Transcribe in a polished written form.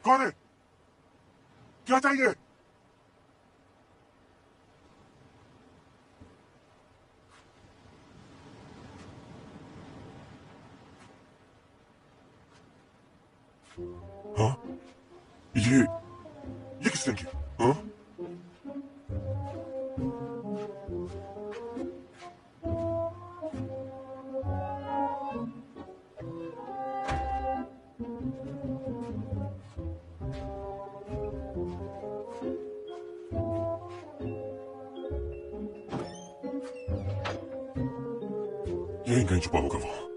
कौन है? क्या चाहिए? हाँ, ये किसने की? हाँ? यहीं कहीं छुपा होगा वो।